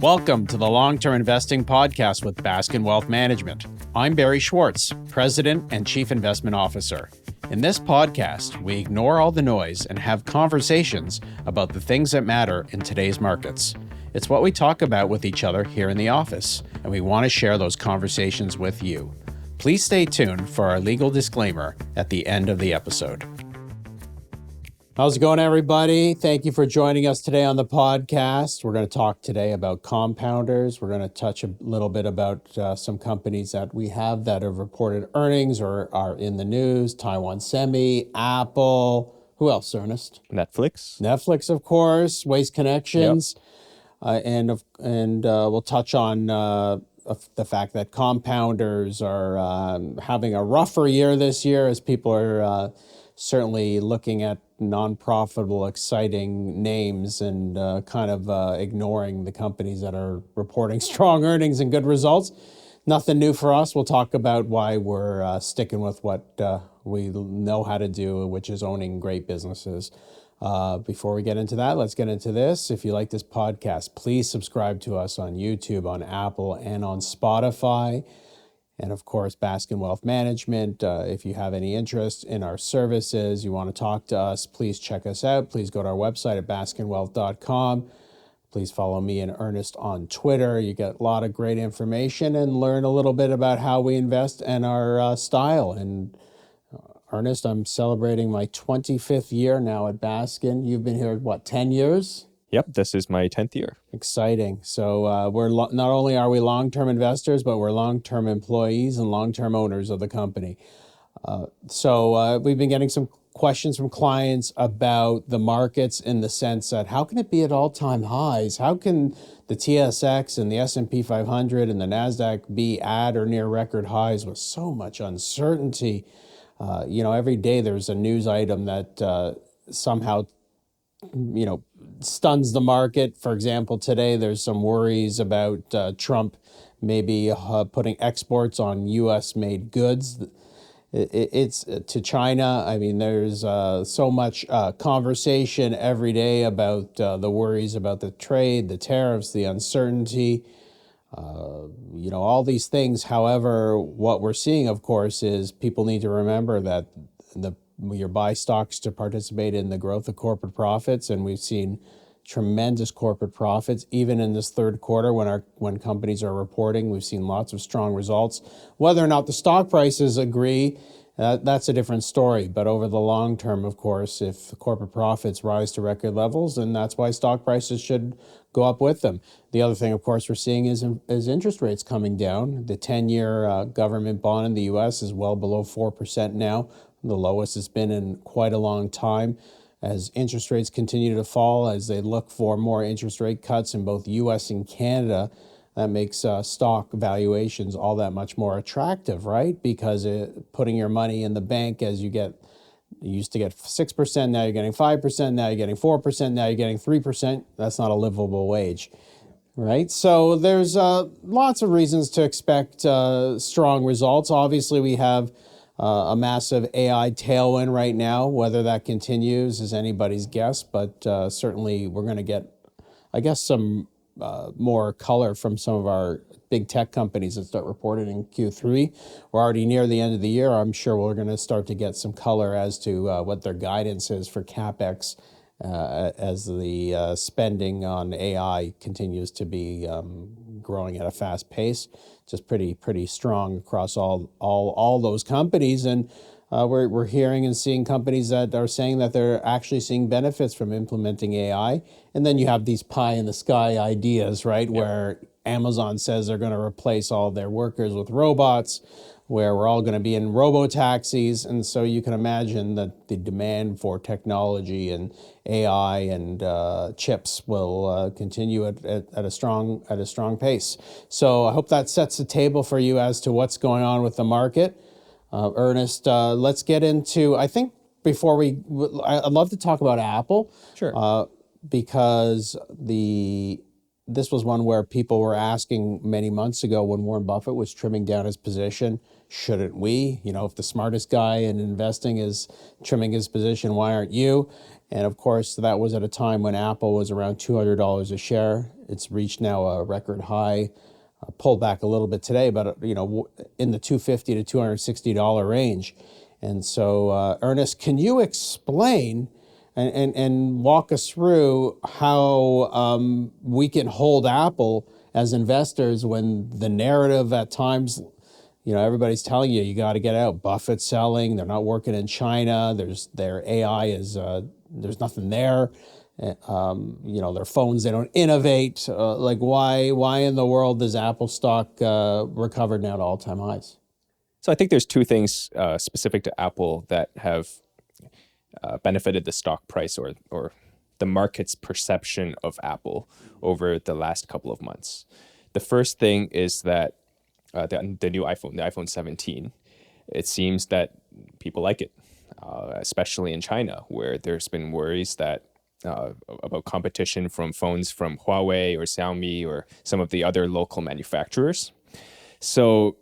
Welcome to the Long-Term Investing Podcast with Baskin Wealth Management. I'm Barry Schwartz, President and Chief Investment Officer. In this podcast, we ignore all the noise and have conversations about the things that matter in today's markets. It's what we talk about with each other here in the office, and we want to share those conversations with you. Please stay tuned for our legal disclaimer at the end of the episode. How's it going, everybody? Thank you for joining us today on the podcast. We're going to talk today about compounders. We're going to touch a little bit about some companies that we have that have reported earnings or are in the news. Taiwan Semi, Apple. Who else, Ernest? Netflix, of course. Waste Connections. Yep. And we'll touch on the fact that compounders are having a rougher year this year as people are certainly looking at non-profitable, exciting names and ignoring the companies that are reporting strong earnings and good results. Nothing new for us. We'll talk about why we're sticking with what we know how to do, which is owning great businesses. Before we get into that, let's get into this. If you like this podcast, please subscribe to us on YouTube, on Apple, and on Spotify. And of course, Baskin Wealth Management. If you have any interest in our services, you want to talk to us, please check us out. Please go to our website at baskinwealth.com. Please follow me and Ernest on Twitter. You get a lot of great information and learn a little bit about how we invest and our style. And Ernest, I'm celebrating my 25th year now at Baskin. You've been here, 10 years? Yep, this is my 10th year. Exciting. So we're not only are we long-term investors, but we're long-term employees and long-term owners of the company. So we've been getting some questions from clients about the markets in the sense that how can it be at all-time highs? How can the TSX and the S&P 500 and the NASDAQ be at or near record highs with so much uncertainty? Every day there's a news item that somehow stuns the market. For example, today there's some worries about Trump maybe putting exports on U.S.-made goods. It's to China. I mean, there's so much conversation every day about the worries about the trade, the tariffs, the uncertainty, all these things. However, what we're seeing, of course, is people need to remember that you buy stocks to participate in the growth of corporate profits, and we've seen tremendous corporate profits even in this third quarter when companies are reporting. We've seen lots of strong results. Whether or not the stock prices agree, that's a different story. But over the long term, of course, if corporate profits rise to record levels, then that's why stock prices should go up with them. The other thing, of course, we're seeing is interest rates coming down. The 10-year government bond in the U.S. is well below 4% now, the lowest it's been in quite a long time. As interest rates continue to fall, as they look for more interest rate cuts in both U.S. and Canada, that makes stock valuations all that much more attractive, right? Because putting your money in the bank you used to get 6%, now you're getting 5%, now you're getting 4%, now you're getting 3%. That's not a livable wage, right? So there's lots of reasons to expect strong results. Obviously, we have a massive AI tailwind right now. Whether that continues is anybody's guess, but certainly we're going to get, some more color from some of our big tech companies that start reporting in Q3. We're already near the end of the year. I'm sure we're going to start to get some color as to what their guidance is for CapEx as the spending on AI continues to be growing at a fast pace. Just pretty strong across all those companies. And we're hearing and seeing companies that are saying that they're actually seeing benefits from implementing AI. And then you have these pie in the sky ideas, right? Yep. Where Amazon says they're going to replace all their workers with robots, where we're all going to be in robo-taxis. And so you can imagine that the demand for technology and AI and chips will continue at a strong pace. So I hope that sets the table for you as to what's going on with the market. Ernest, let's get into, I think before I'd love to talk about Apple. Sure. Because this was one where people were asking many months ago when Warren Buffett was trimming down his position, shouldn't we? If the smartest guy in investing is trimming his position, why aren't you? And of course, that was at a time when Apple was around $200 a share. It's reached now a record high, pulled back a little bit today, but in the $250 to $260 range. And so, Ernest, can you explain and walk us through how we can hold Apple as investors when the narrative at times, everybody's telling you got to get out. Buffett's selling. They're not working in China. Their AI is there's nothing there. Their phones, they don't innovate. Why in the world does Apple stock recover now to all-time highs? So I think there's two things specific to Apple that have benefited the stock price or the market's perception of Apple over the last couple of months. The first thing is that the new iPhone, the iPhone 17, it seems that people like it, especially in China, where there's been worries that about competition from phones from Huawei or Xiaomi or some of the other local manufacturers. So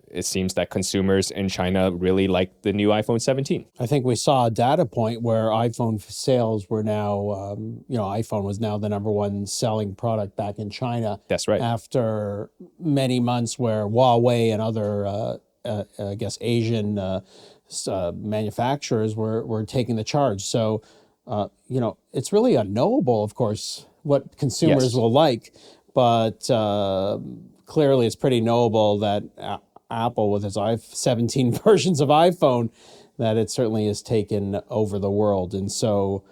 it seems that consumers in China really like the new iPhone 17. I think we saw a data point where iPhone sales were now, iPhone was now the number one selling product back in China. That's right. After many months where Huawei and other, Asian manufacturers were taking the charge. So, it's really unknowable, of course, what consumers will like, but clearly it's pretty knowable that Apple, with its 17 versions of iPhone, that it certainly has taken over the world. And so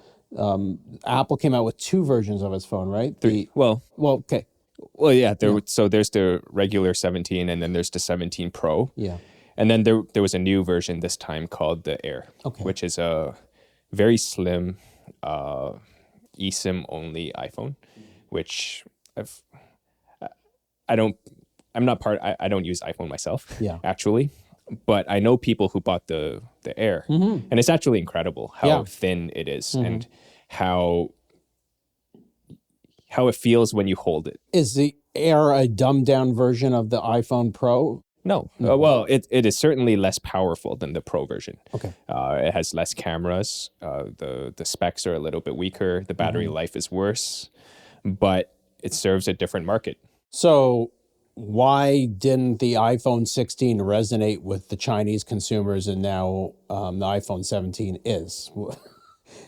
Apple came out with two versions of its phone, right? Okay. Well, yeah. So there's the regular 17, and then there's the 17 Pro. Yeah. And then there was a new version this time called the Air, which is a very slim eSIM only iPhone, which I don't use iPhone myself, actually, but I know people who bought the Air, and it's actually incredible how thin it is and how it feels when you hold it. Is the Air a dumbed down version of the iPhone Pro? No. Well, it is certainly less powerful than the Pro version. Okay. It has less cameras. The specs are a little bit weaker. The battery life is worse, but it serves a different market. So why didn't the iPhone 16 resonate with the Chinese consumers, and now the iPhone 17 is?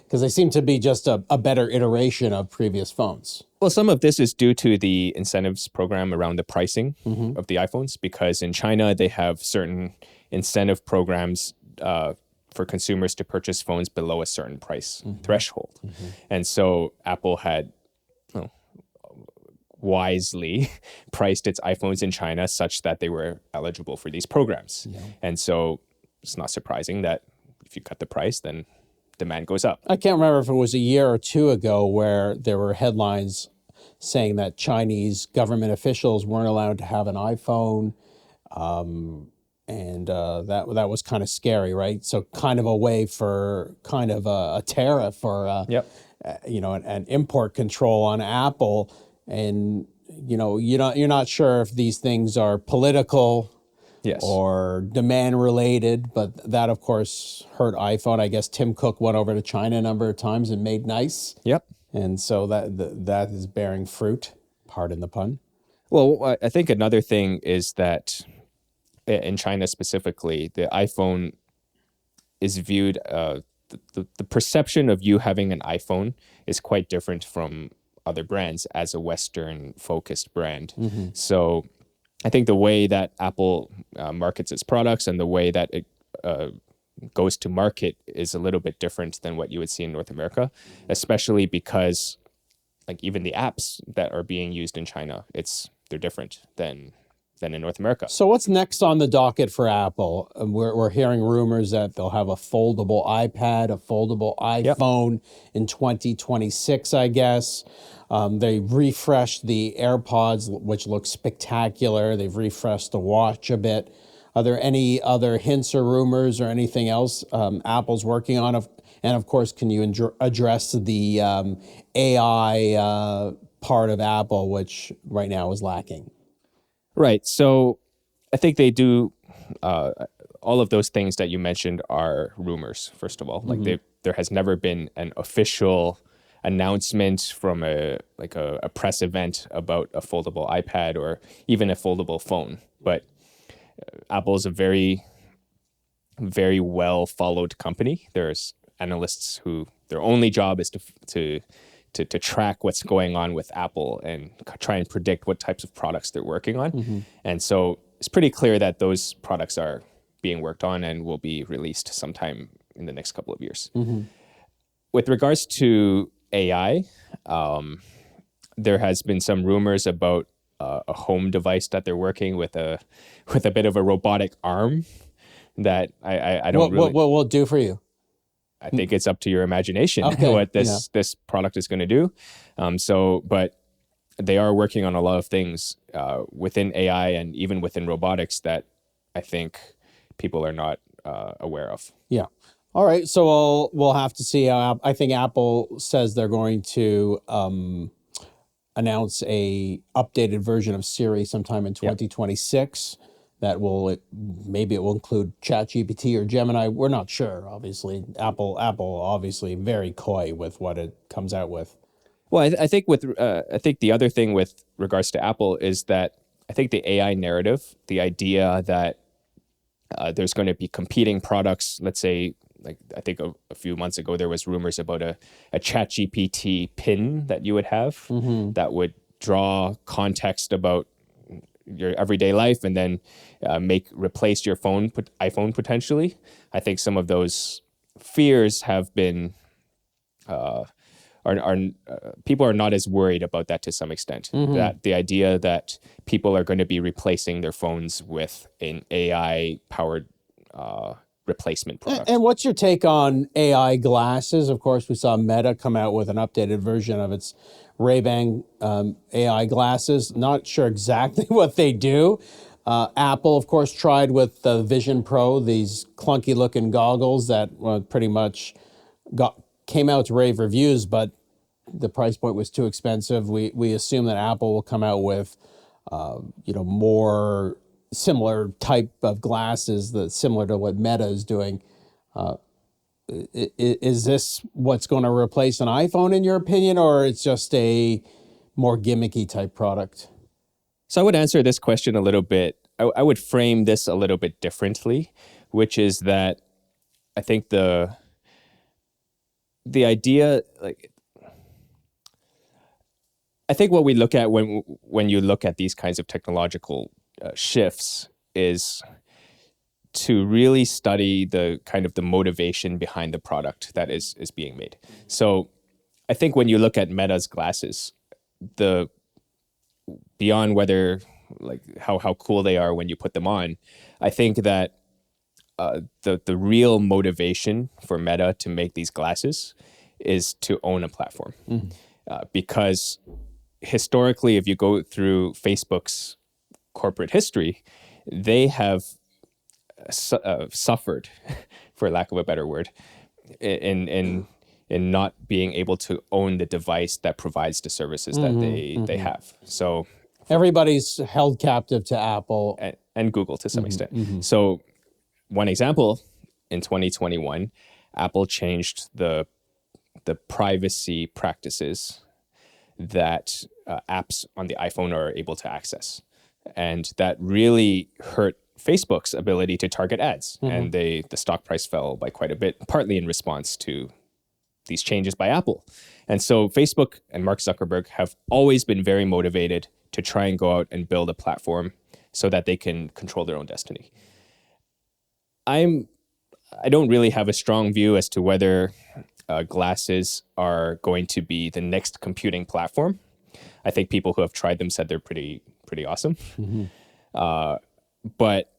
Because they seem to be just a better iteration of previous phones. Well, some of this is due to the incentives program around the pricing of the iPhones, because in China, they have certain incentive programs for consumers to purchase phones below a certain price threshold. And so Apple had wisely priced its iPhones in China such that they were eligible for these programs. And so it's not surprising that if you cut the price, then demand goes up. I can't remember if it was a year or two ago where there were headlines saying that Chinese government officials weren't allowed to have an iPhone. And that was kind of scary, right? So kind of a way for kind of a tariff or, an import control on Apple. And, you're not sure if these things are political or demand related, but that, of course, hurt iPhone. I guess Tim Cook went over to China a number of times and made nice. Yep. And so that is bearing fruit, pardon the pun. Well, I think another thing is that in China specifically, the iPhone is viewed, the perception of you having an iPhone is quite different from other brands as a Western-focused brand. So I think the way that Apple markets its products and the way that it goes to market is a little bit different than what you would see in North America, especially because even the apps that are being used in China, they're different than in North America. So what's next on the docket for Apple? We're hearing rumors that they'll have a foldable iPad, a foldable iPhone in 2026, I guess. They refreshed the AirPods, which looks spectacular. They've refreshed the watch a bit. Are there any other hints or rumors or anything else Apple's working on? And of course, can you address the AI part of Apple, which right now is lacking? Right. So I think they do all of those things that you mentioned are rumors, first of all. There has never been an official announcement from a press event about a foldable iPad or even a foldable phone. But Apple is a very, very well followed company. There's analysts who their only job is to track what's going on with Apple and try and predict what types of products they're working on. And so it's pretty clear that those products are being worked on and will be released sometime in the next couple of years. With regards to AI, there has been some rumors about a home device that they're working with a bit of a robotic arm that I don't really. What will it do for you? I think it's up to your imagination Okay, what this product is going to do. But they are working on a lot of things within AI and even within robotics that I think people are not aware of. Yeah. All right. So we'll have to see. I think Apple says they're going to announce a updated version of Siri sometime in 2026. That maybe it will include ChatGPT or Gemini. We're not sure. Obviously, Apple obviously very coy with what it comes out with. Well, I think I think the other thing with regards to Apple is that I think the AI narrative, the idea that there's going to be competing products. Let's say, like I think a few months ago there was rumors about a ChatGPT pin that you would have that would draw context about your everyday life and then replace your iPhone potentially. I think some of those fears have been people are not as worried about that to some extent. That the idea that people are going to be replacing their phones with an AI powered replacement product. And what's your take on AI glasses? Of course, we saw Meta come out with an updated version of its Ray-Ban AI glasses. Not sure exactly what they do. Apple, of course, tried with the Vision Pro, these clunky-looking goggles that pretty much came out to rave reviews, but the price point was too expensive. We assume that Apple will come out with, more similar type of glasses that similar to what Meta is doing. Is this what's going to replace an iPhone in your opinion, or it's just a more gimmicky type product? So I would answer this question a little bit. I would frame this a little bit differently, which is that I think the idea, I think what we look at when you look at these kinds of technological shifts is to really study the kind of the motivation behind the product that is being made. So I think when you look at Meta's glasses, beyond whether how cool they are when you put them on, I think that the real motivation for Meta to make these glasses is to own a platform. Because historically, if you go through Facebook's corporate history, they have suffered, for lack of a better word, in not being able to own the device that provides the services that they have. So everybody's held captive to Apple and Google to some extent. So one example, in 2021, Apple changed the privacy practices that apps on the iPhone are able to access. And that really hurt Facebook's ability to target ads. And the stock price fell by quite a bit, partly in response to these changes by Apple. And so Facebook and Mark Zuckerberg have always been very motivated to try and go out and build a platform so that they can control their own destiny. I don't really have a strong view as to whether glasses are going to be the next computing platform. I think people who have tried them said they're pretty awesome. But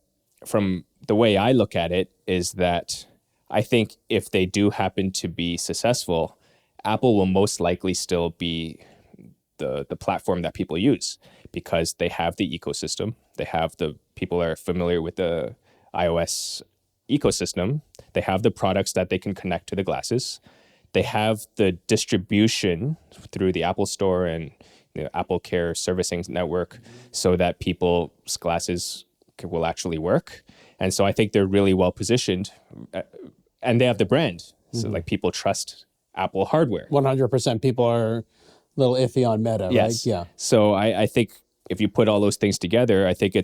from the way I look at it is that I think if they do happen to be successful, Apple will most likely still be the platform that people use because they have the ecosystem. They have people are familiar with the iOS ecosystem. They have the products that they can connect to the glasses. They have the distribution through the Apple Store and the Apple Care servicing network so that people's glasses will actually work. And so I think they're really well positioned and they have the brand. So people trust Apple hardware. 100%. People are a little iffy on Meta, right? Yes. Yeah. So I think if you put all those things together, I think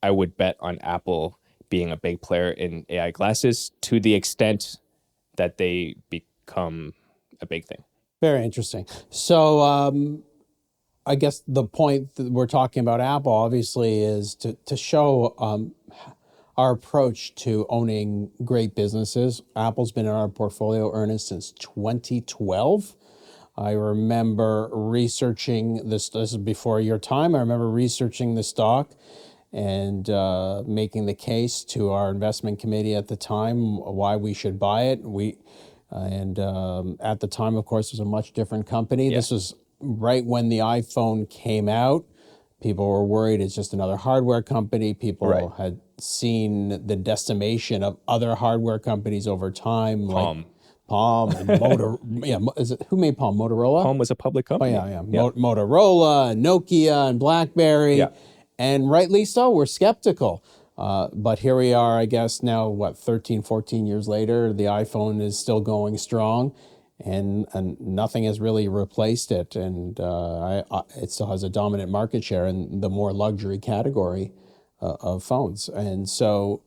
I would bet on Apple being a big player in AI glasses to the extent that they become a big thing. Very interesting. So I guess the point that we're talking about Apple obviously is to show our approach to owning great businesses. Apple's been in our portfolio, Ernest, since 2012. I remember researching this. This is before your time. I remember researching the stock and making the case to our investment committee at the time why we should buy it. At the time, of course, it was a much different company. Yeah. This was right when the iPhone came out. People were worried it's just another hardware company. People Right. had seen the decimation of other hardware companies over time, Palm. like Palm and Motorola. Who made Palm? Motorola? Palm was a public Oh, company. yeah. Motorola, and Nokia, and BlackBerry. Yeah. And rightly so, we're skeptical. But here we are, I guess, now, 13, 14 years later, the iPhone is still going strong, and nothing has really replaced it. And it still has a dominant market share in the more luxury category of phones. And so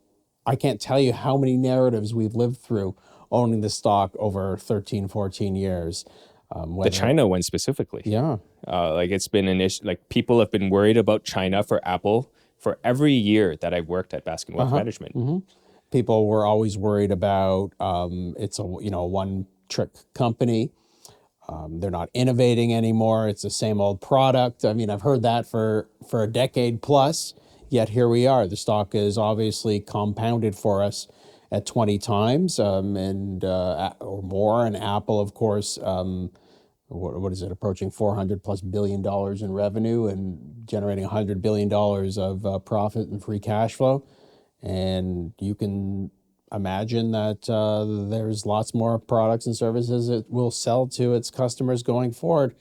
I can't tell you how many narratives we've lived through owning the stock over 13, 14 years. The China one specifically. Yeah. Like it's been an issue. Like people have been worried about China for Apple for every year that I've worked at Baskin Wealth Management. People were always worried about it's a one trick company. They're not innovating anymore. It's the same old product. I mean, I've heard that for a decade plus. Yet here we are. The stock is obviously compounded for us at 20 times or more. And Apple, of course, what is it, approaching $400+ billion in revenue and generating $100 billion of profit and free cash flow. And you can imagine that there's lots more products and services it will sell to its customers going forward.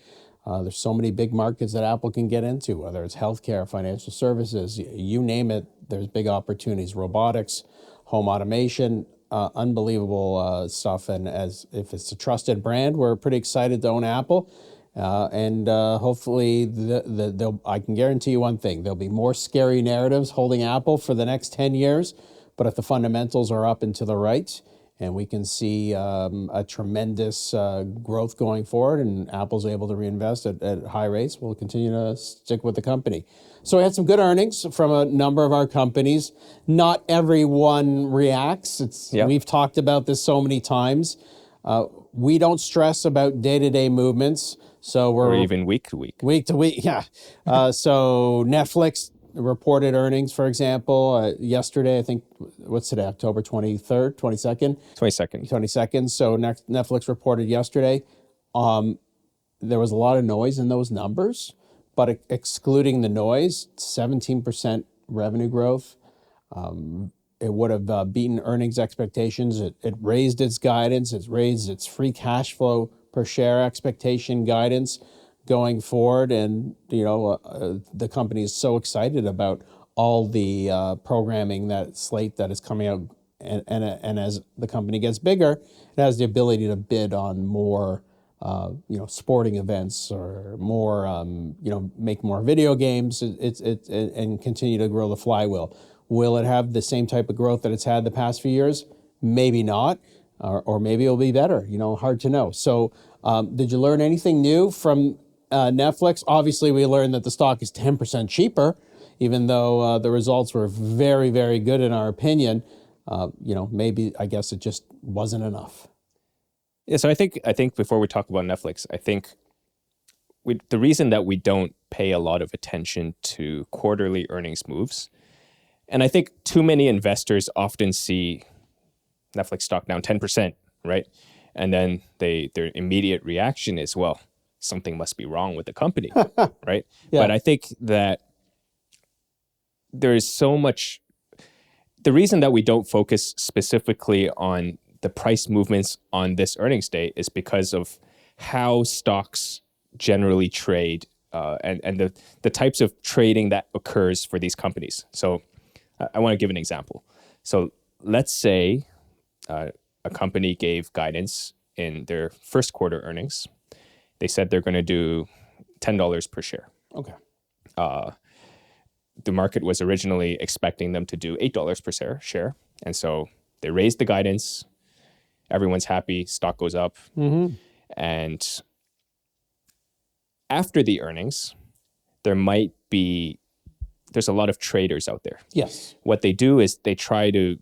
There's so many big markets that Apple can get into, whether it's healthcare, financial services, you name it, there's big opportunities, robotics, home automation, unbelievable stuff. And if it's a trusted brand, we're pretty excited to own Apple. Hopefully, I can guarantee you one thing, there'll be more scary narratives holding Apple for the next 10 years. But if the fundamentals are up and to the right, and we can see a tremendous growth going forward, and Apple's able to reinvest at high rates, we'll continue to stick with the company. So we had some good earnings from a number of our companies. Not everyone reacts. We've talked about this so many times. We don't stress about day-to-day movements. So Or even week to week. Week to week, yeah. So Netflix reported earnings, for example, yesterday. I think, what's today, October 23rd, 22nd? 22nd. 22nd. So Netflix reported yesterday. There was a lot of noise in those numbers, but excluding the noise, 17% revenue growth. It would have beaten earnings expectations. It raised its guidance. It's raised its free cash flow per share expectation guidance going forward. And, the company is so excited about all the programming, that slate that is coming out. And as the company gets bigger, it has the ability to bid on more, sporting events, or more, make more video games. And continue to grow the flywheel. Will it have the same type of growth that it's had the past few years? Maybe not, or maybe it'll be better. Hard to know. So, did you learn anything new from Netflix? Obviously, we learned that the stock is 10% cheaper, even though the results were very, very good in our opinion. Maybe, I guess it just wasn't enough. Yeah, so I think before we talk about Netflix, I think the reason that we don't pay a lot of attention to quarterly earnings moves, and I think too many investors often see Netflix stock down 10%, right? And then their immediate reaction is, well, something must be wrong with the company, right? Yeah. But I think that there is so much. The reason that we don't focus specifically on the price movements on this earnings day is because of how stocks generally trade and the types of trading that occurs for these companies. So I want to give an example. So let's say a a company gave guidance in their first quarter earnings. They said they're going to do $10 per share. Okay. The market was originally expecting them to do $8 per share. And so they raised the guidance. Everyone's happy. Stock goes up. And after the earnings, there's a lot of traders out there. Yes. What they do is they try to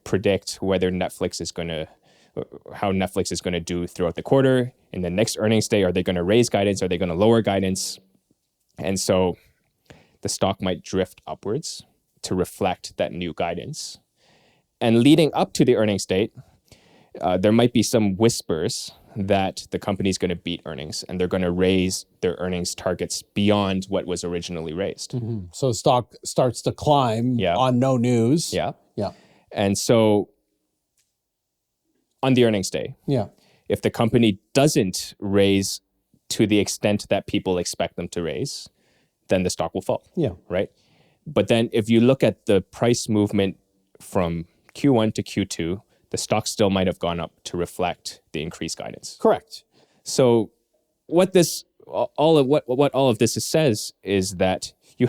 predict whether how Netflix is going to do throughout the quarter. In the next earnings day, are they going to raise guidance? Are they going to lower guidance? And so the stock might drift upwards to reflect that new guidance. And leading up to the earnings date, there might be some whispers that the company's going to beat earnings and they're going to raise their earnings targets beyond what was originally raised. So stock starts to climb on no news. Yeah. Yeah. And so on the earnings day, if the company doesn't raise to the extent that people expect them to raise, then the stock will fall. Yeah. Right. But then if you look at the price movement from Q1 to Q2, the stock still might have gone up to reflect the increased guidance. Correct. So what all of this says is that you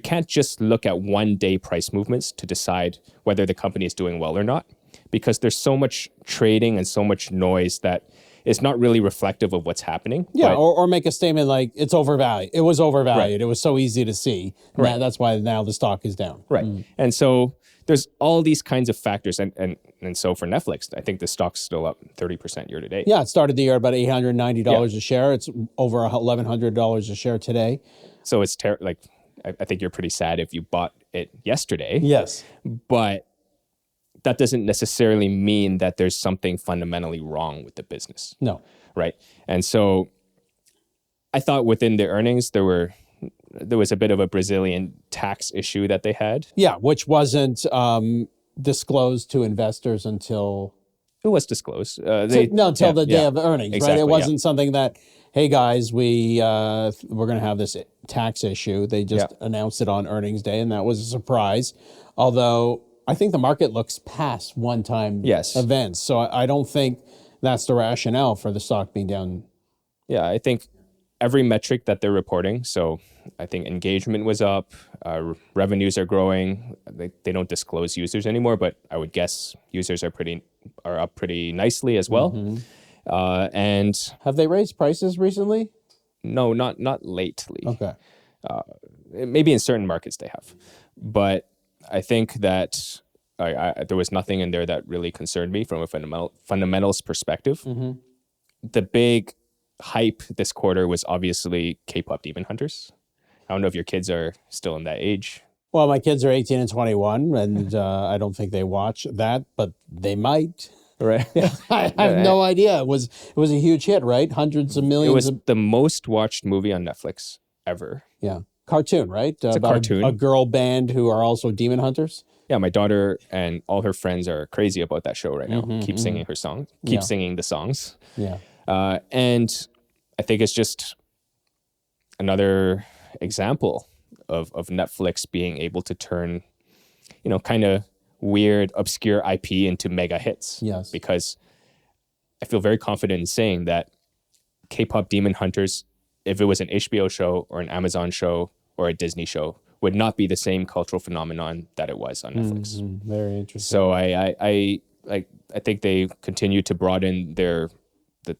can't just look at one day price movements to decide whether the company is doing well or not, because there's so much trading and so much noise that it's not really reflective of what's happening. Yeah, or make a statement like it's overvalued. It was overvalued. Right. It was so easy to see. Right. That's why now the stock is down. Right. And so there's all these kinds of factors. And so for Netflix, I think the stock's still up 30% year to date. Yeah, it started the year about $890 a share. It's over $1,100 a share today. So it's I think you're pretty sad if you bought it yesterday. Yes. But that doesn't necessarily mean that there's something fundamentally wrong with the business. No. Right. And so I thought within the earnings, there was a bit of a Brazilian tax issue that they had. Yeah, which wasn't disclosed to investors until... It was disclosed. Until the day of earnings, exactly, right? It wasn't something that, hey guys, we're going to have this tax issue. They just announced it on earnings day, and that was a surprise. Although I think the market looks past one-time events. So I don't think that's the rationale for the stock being down. Yeah, I think every metric that they're reporting. So I think engagement was up, revenues are growing. They don't disclose users anymore, but I would guess users are up pretty nicely as well. And have they raised prices recently? No, not lately. Okay. Maybe in certain markets they have, but I think that there was nothing in there that really concerned me from a fundamentals perspective. The big hype this quarter was obviously K-pop Demon Hunters. I don't know if your kids are still in that age. Well, my kids are 18 and 21, and I don't think they watch that, but they might. Right. I have no idea. It was a huge hit, right? Hundreds of millions. It was the most watched movie on Netflix ever. Yeah. Cartoon, right? It's a cartoon. A girl band who are also demon hunters. Yeah, my daughter and all her friends are crazy about that show right now. Keep singing her songs. Keep singing the songs. Yeah. And I think it's just another example of Netflix being able to turn, kind of weird, obscure IP into mega hits. Yes. Because I feel very confident in saying that K-pop Demon Hunters, if it was an HBO show or an Amazon show or a Disney show, would not be the same cultural phenomenon that it was on Netflix. Very interesting. So I think they continue to broaden the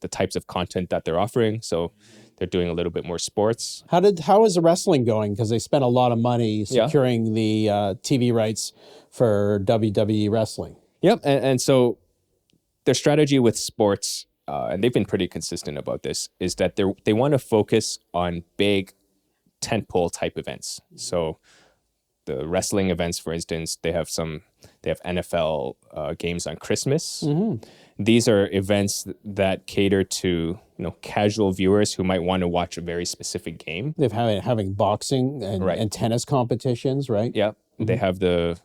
types of content that they're offering. So they're doing a little bit more sports. How is the wrestling going? Because they spent a lot of money securing the TV rights for WWE wrestling. Yep, and so their strategy with sports, and they've been pretty consistent about this, is that they want to focus on big tentpole type events. So the wrestling events, for instance, they have NFL games on Christmas. These are events that cater to casual viewers who might want to watch a very specific game. They've having boxing and tennis competitions, right? Yeah, they have the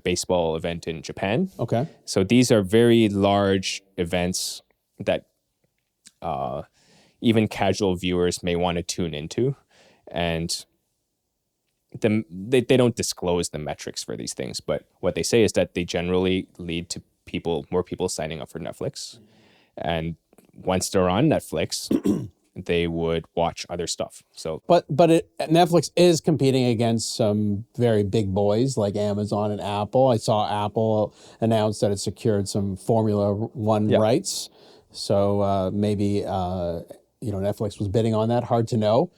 baseball event in Japan. Okay. So these are very large events that even casual viewers may want to tune into, and they don't disclose the metrics for these things, but what they say is that they generally lead to more people signing up for Netflix. And once they're on Netflix, they would watch other stuff. So, But Netflix is competing against some very big boys like Amazon and Apple. I saw Apple announce that it secured some Formula One yeah. rights. So maybe Netflix was bidding on that. Hard to know.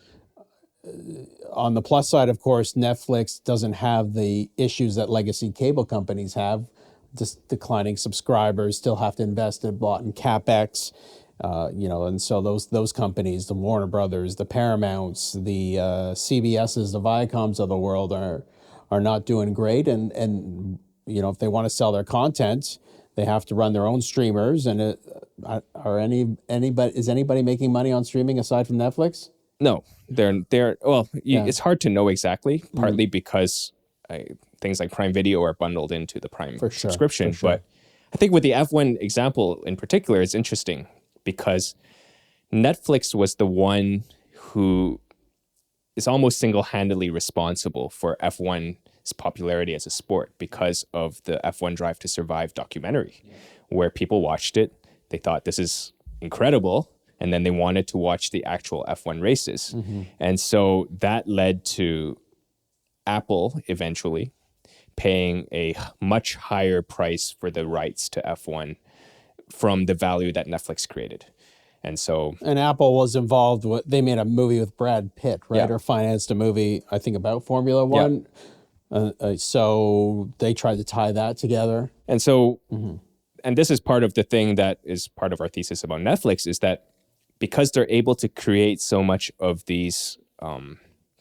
On the plus side, of course, Netflix doesn't have the issues that legacy cable companies have. Just declining subscribers, still have to invest in CapEx. And so those companies, the Warner Brothers, the Paramounts, the CBSs, the Viacoms of the world are not doing great. And if they want to sell their content, they have to run their own streamers. And is anybody making money on streaming aside from Netflix? No, it's hard to know exactly, partly because things like Prime Video are bundled into the Prime subscription. For sure. But I think with the F1 example in particular, it's interesting because Netflix was the one who is almost single-handedly responsible for F1's popularity as a sport because of the F1 Drive to Survive documentary, where people watched it, they thought this is incredible, and then they wanted to watch the actual F1 races. And so that led to Apple eventually paying a much higher price for the rights to F1 from the value that Netflix created. And Apple was involved they made a movie with Brad Pitt, right? Yeah. Or financed a movie, I think, about Formula One. Yeah. So they tried to tie that together. And so, and this is part of the thing that is part of our thesis about Netflix, is that because they're able to create so much of these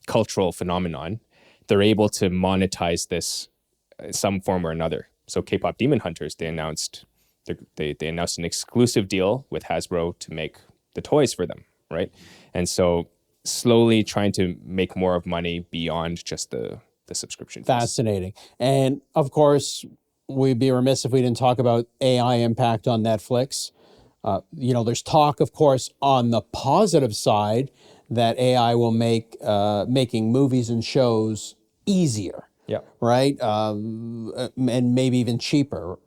cultural phenomenon, they're able to monetize this in some form or another. So K-pop Demon Hunters, they announced an exclusive deal with Hasbro to make the toys for them, right? And so slowly trying to make more of money beyond just the subscription fees. Fascinating. And of course, we'd be remiss if we didn't talk about AI impact on Netflix. There's talk, of course, on the positive side that AI will make making movies and shows easier. Yeah. Right. And maybe even cheaper.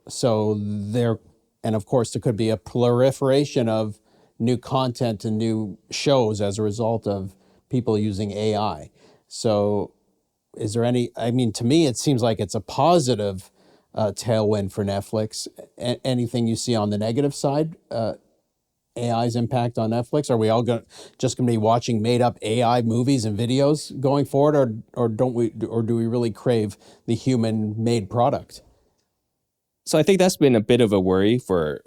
And of course, there could be a proliferation of new content and new shows as a result of people using AI. So is there to me, it seems like it's a positive tailwind for Netflix. Anything you see on the negative side, AI's impact on Netflix? Are we all just going to be watching made up AI movies and videos going forward, or do we really crave the human made product? So I think that's been a bit of a worry for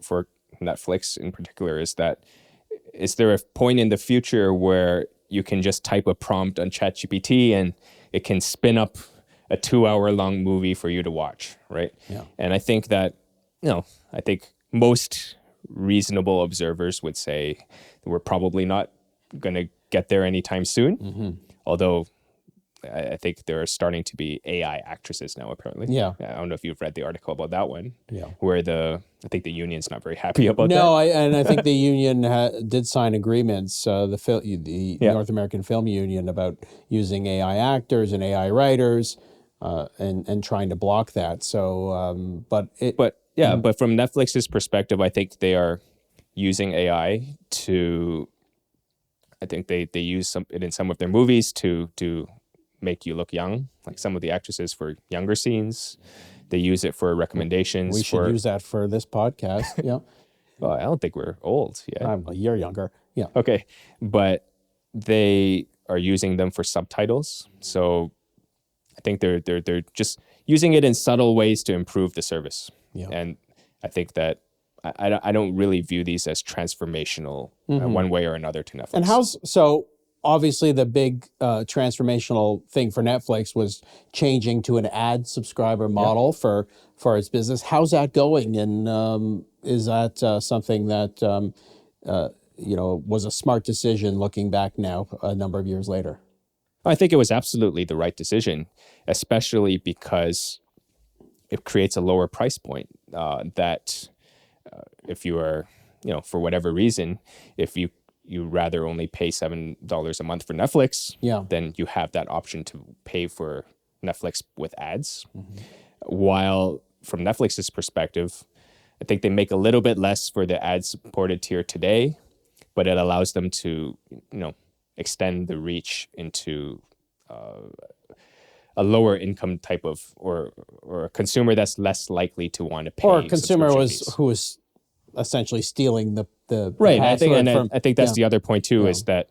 Netflix in particular, is there a point in the future where you can just type a prompt on ChatGPT and it can spin up a 2-hour-long movie for you to watch, right? Yeah. And I think that, I think most reasonable observers would say that we're probably not going to get there anytime soon. Although I think there are starting to be AI actresses now, apparently. Yeah. I don't know if you've read the article about that one. Yeah. Where I think the union's not very happy about that. No, I think the union did sign agreements, the North American Film Union, about using AI actors and AI writers, and trying to block that. So, but from Netflix's perspective, I think they are using AI to. I think they use it in some of their movies to make you look young, like some of the actresses for younger scenes. They use it for recommendations. We should use that for this podcast. Yeah. Well, I don't think we're old yet. I'm a year younger. Yeah. Okay. But they are using them for subtitles. So I think they're just using it in subtle ways to improve the service. Yeah. And I think that I don't really view these as transformational one way or another to Netflix. And obviously, the big transformational thing for Netflix was changing to an ad subscriber model for its business. How's that going? And is that something that was a smart decision looking back now, a number of years later? I think it was absolutely the right decision, especially because it creates a lower price point that if you are, for whatever reason, if you rather only pay $7 a month for Netflix, then you have that option to pay for Netflix with ads. While from Netflix's perspective, I think they make a little bit less for the ad-supported tier today, but it allows them to, extend the reach into a lower income type of, or a consumer that's less likely to want to pay. Or a consumer subscription fees. who was essentially stealing the Right. password I think that's the other point too, Yeah. is that,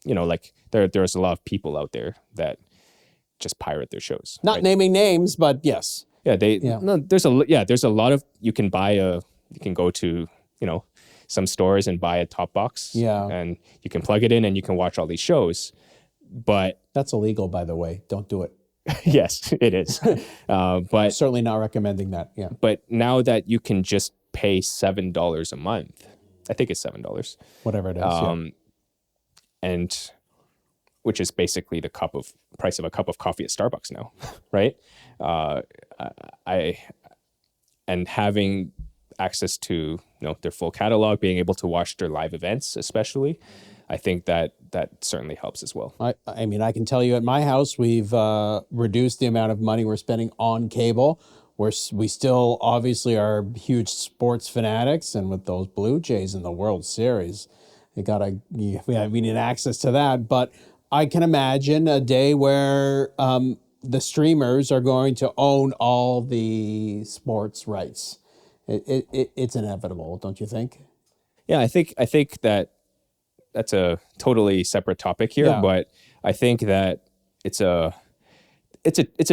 like there's a lot of people out there that just pirate their shows. Not right? naming names, but yes. Yeah, there's a lot of, you can go to, some stores and buy a top box. Yeah. And you can plug it in and you can watch all these shows. But That's illegal, by the way. Don't do it. yes, it is. But Certainly not recommending that. Yeah. But now that you can just pay $7 a month, I think it's $7. Whatever it is. And which is basically the price of a cup of coffee at Starbucks now, right? And having access to their full catalog, being able to watch their live events, especially, I think that certainly helps as well. I mean, I can tell you at my house, we've reduced the amount of money we're spending on cable. We still obviously are huge sports fanatics, and with those Blue Jays in the World Series, we need access to that. But I can imagine a day where the streamers are going to own all the sports rights. It's inevitable, don't you think? Yeah, I think that's a totally separate topic here, but I think that it's a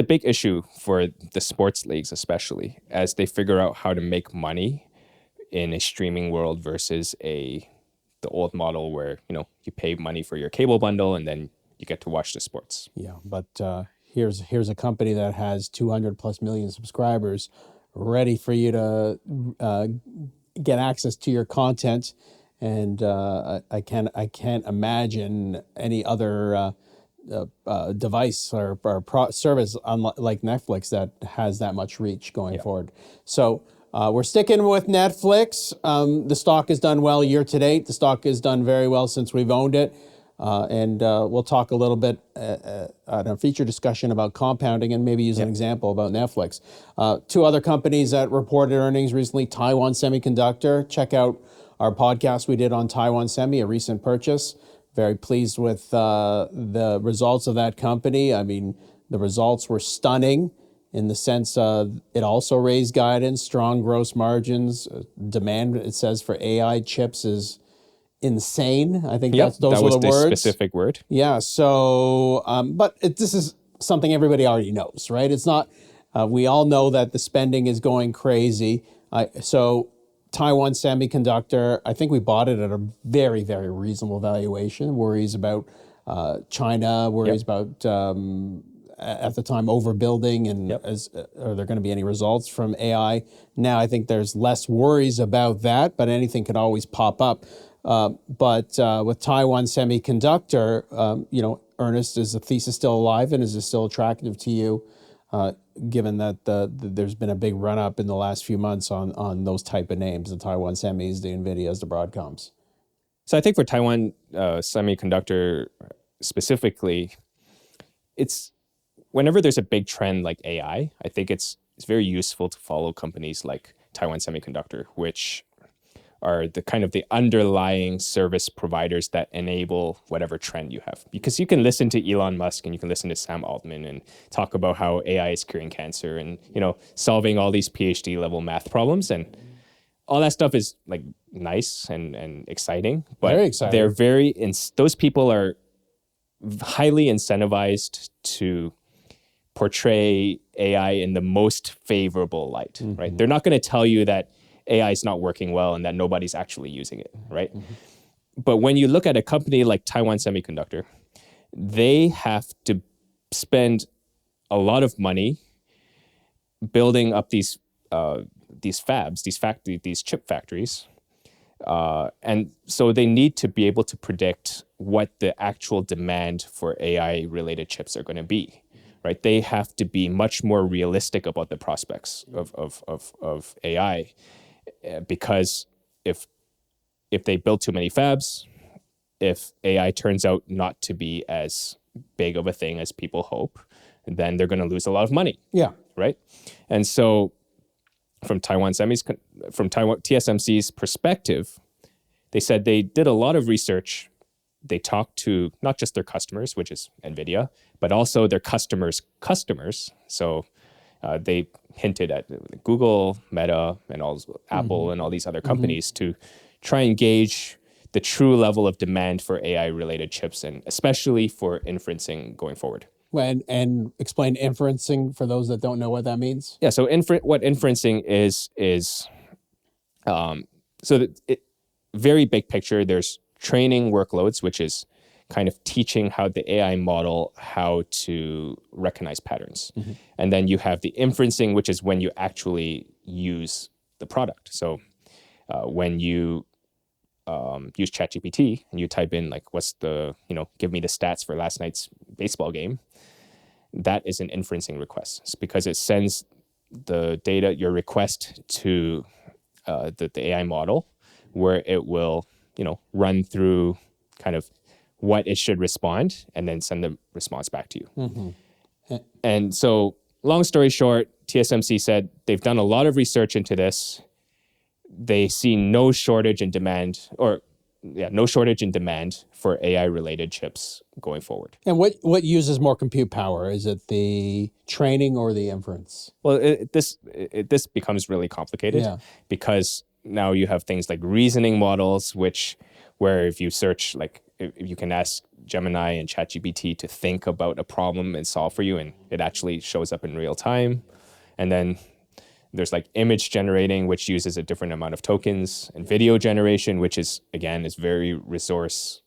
big issue for the sports leagues, especially as they figure out how to make money in a streaming world versus the old model where you pay money for your cable bundle and then you get to watch the sports. Yeah, but here's a company that has 200+ million subscribers, ready for you to get access to your content, and I can't imagine any other device or service like Netflix that has that much reach going forward. So we're sticking with Netflix. The stock has done well year to date. The stock has done very well since we've owned it. And we'll talk a little bit at a feature discussion about compounding and maybe use an example about Netflix. Two other companies that reported earnings recently, Taiwan Semiconductor. Check out our podcast we did on Taiwan Semi, a recent purchase. Very pleased with the results of that company. I mean, the results were stunning in the sense it also raised guidance, strong gross margins. Demand, it says, for AI chips is insane. I think those were the words. Specific word. Yeah. So, but this is something everybody already knows, right? It's not. We all know that the spending is going crazy. So, Taiwan Semiconductor, I think we bought it at a very, very reasonable valuation. Worries about China. Worries about at the time overbuilding, and are there going to be any results from AI? Now I think there's less worries about that, but anything could always pop up. But with Taiwan Semiconductor, Ernest, is the thesis still alive, and is it still attractive to you, given that there's been a big run up in the last few months on those type of names, the Taiwan Semis, the Nvidias, the Broadcoms? So I think for Taiwan Semiconductor specifically, it's whenever there's a big trend like AI, I think it's very useful to follow companies like Taiwan Semiconductor, which are the kind of the underlying service providers that enable whatever trend you have. Because you can listen to Elon Musk and you can listen to Sam Altman and talk about how AI is curing cancer and, solving all these PhD level math problems. And all that stuff is like nice and exciting. But very exciting. they're those people are highly incentivized to portray AI in the most favorable light, right? They're not going to tell you that AI is not working well and that nobody's actually using it, right? But when you look at a company like Taiwan Semiconductor, they have to spend a lot of money building up these fabs, these chip factories, and so they need to be able to predict what the actual demand for AI-related chips are going to be, right? They have to be much more realistic about the prospects of AI. Because if they build too many fabs, if AI turns out not to be as big of a thing as people hope, then they're going to lose a lot of money. Yeah. Right. And so from Taiwan TSMC's perspective, they said they did a lot of research. They talked to not just their customers, which is NVIDIA, but also their customers' customers. So they hinted at Google, Meta, and Apple, and all these other companies to try and gauge the true level of demand for AI-related chips, and especially for inferencing going forward. And explain inferencing for those that don't know what that means. Yeah. So what inferencing is very big picture. There's training workloads, which is kind of teaching how the AI model how to recognize patterns. And then you have the inferencing, which is when you actually use the product. So when you use ChatGPT and you type in like, give me the stats for last night's baseball game, that is an inferencing request. It's because it sends the data, your request to the AI model, where it will, run through kind of what it should respond and then send the response back to you. And so, long story short, TSMC said they've done a lot of research into this. They see no shortage in demand, for AI-related chips going forward. And what uses more compute power? Is it the training or the inference? Well, this becomes really complicated because now you have things like reasoning models, where if you search, like if you can ask Gemini and ChatGPT to think about a problem and solve for you, and it actually shows up in real time. And then there's like image generating, which uses a different amount of tokens, and video generation, which is very resource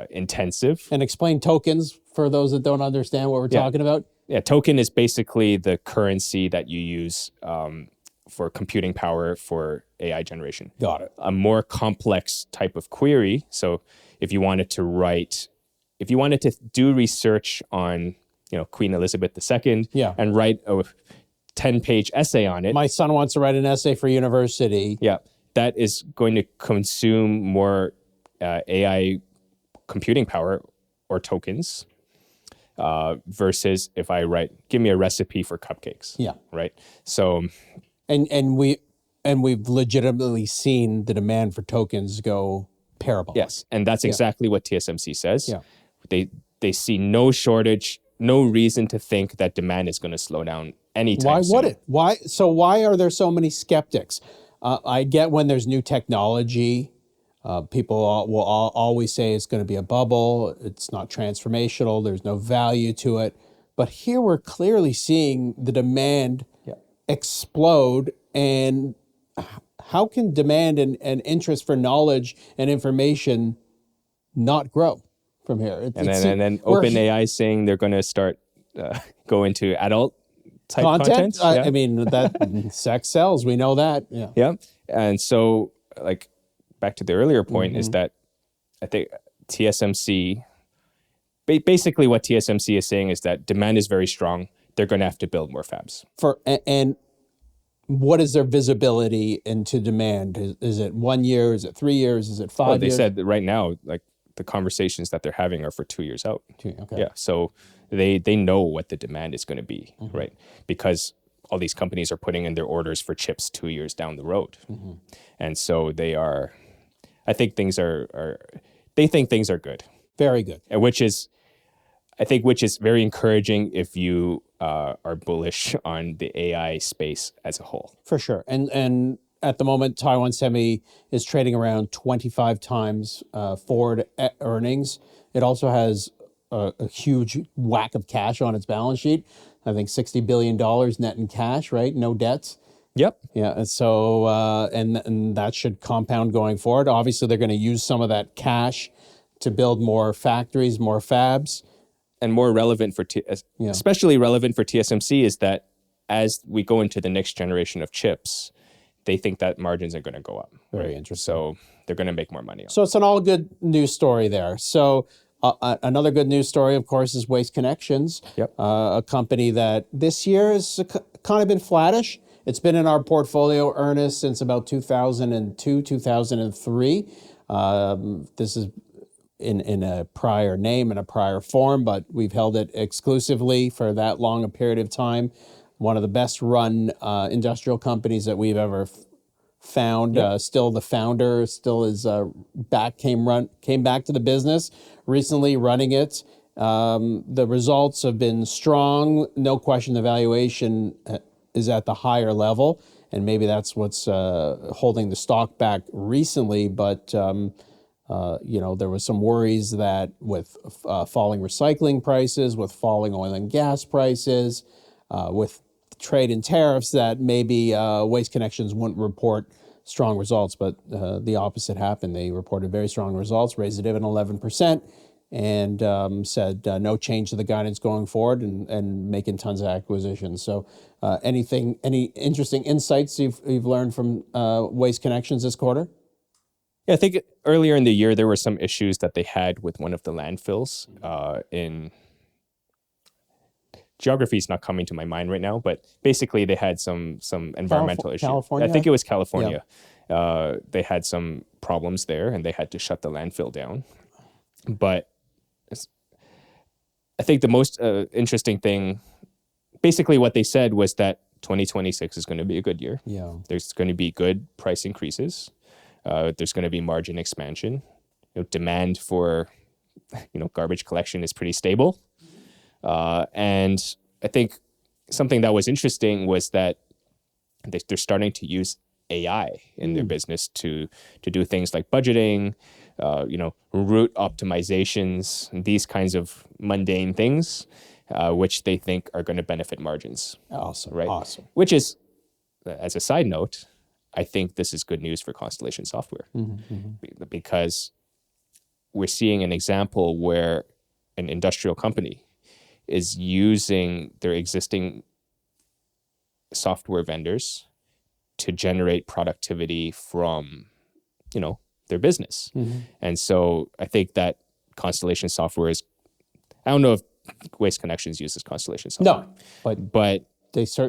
intensive. And explain tokens for those that don't understand what we're talking about. Yeah, token is basically the currency that you use for computing power for AI generation. Got it. A more complex type of query. So if you wanted to do research on, Queen Elizabeth II, and write a 10-page essay on it. My son wants to write an essay for university. Yeah, that is going to consume more AI computing power or tokens versus if I give me a recipe for cupcakes. Yeah. Right. So. And we've legitimately seen the demand for tokens go parabolic. Yes, and that's exactly what TSMC says. Yeah. They see no shortage, no reason to think that demand is going to slow down anytime soon. Why would it? Why are there so many skeptics? I get when there's new technology, people will always say it's going to be a bubble. It's not transformational. There's no value to it. But here we're clearly seeing the demand explode. And how can demand and interest for knowledge and information not grow from here? And then OpenAI saying they're going to start go into adult type content. I mean, that sex sells. We know that. Yeah. And so, like, back to the earlier point is that I think TSMC, basically what TSMC is saying is that demand is very strong. They're going to have to build more fabs. And what is their visibility into demand? Is it 1 year? Is it 3 years? Is it 5 years? They said that right now, like, the conversations that they're having are for 2 years out. Okay. Yeah. So they know what the demand is going to be, right? Because all these companies are putting in their orders for chips 2 years down the road. And so I think they think things are good. Very good. And which is very encouraging if you are bullish on the AI space as a whole. For sure. And at the moment, Taiwan Semi is trading around 25 times forward earnings. It also has a huge whack of cash on its balance sheet. I think $60 billion net in cash, right? No debts. Yep. Yeah. And so, and that should compound going forward. Obviously, they're going to use some of that cash to build more factories, more fabs. And more relevant especially relevant for TSMC is that as we go into the next generation of chips, they think that margins are going to go up. Very interesting. So they're going to make more money. So it's an all good news story there. So another good news story, of course, is Waste Connections, a company that this year has kind of been flattish. It's been in our portfolio, Ernest, since about 2002, 2003. This is in a prior name and a prior form, but we've held it exclusively for that long a period of time. one of the best run industrial companies that we've ever found. Still, the founder still is came back to the business recently, running it. The results have been strong. No question, the valuation is at the higher level, and maybe that's what's holding the stock back recently. But there was some worries that with falling recycling prices, with falling oil and gas prices, with trade and tariffs, that maybe Waste Connections wouldn't report strong results, but the opposite happened. They reported very strong results, raised the dividend 11%, and said no change to the guidance going forward, and making tons of acquisitions. So any interesting insights you've learned from Waste Connections this quarter? Yeah, I think earlier in the year, there were some issues that they had with one of the landfills in geography is not coming to my mind right now, but basically they had some environmental issues. California? I think it was California. Yeah. They had some problems there, and they had to shut the landfill down. But I think the most interesting thing, basically what they said was that 2026 is going to be a good year. Yeah. There's going to be good price increases. There's going to be margin expansion. Demand for garbage collection is pretty stable. And I think something that was interesting was that they're starting to use AI in their business to do things like budgeting, route optimizations, these kinds of mundane things, which they think are going to benefit margins. Awesome. Right? Awesome. Which is, as a side note, I think this is good news for Constellation Software, because we're seeing an example where an industrial company is using their existing software vendors to generate productivity from, their business. And so I think that Constellation Software is, I don't know if Waste Connections uses Constellation Software. No, but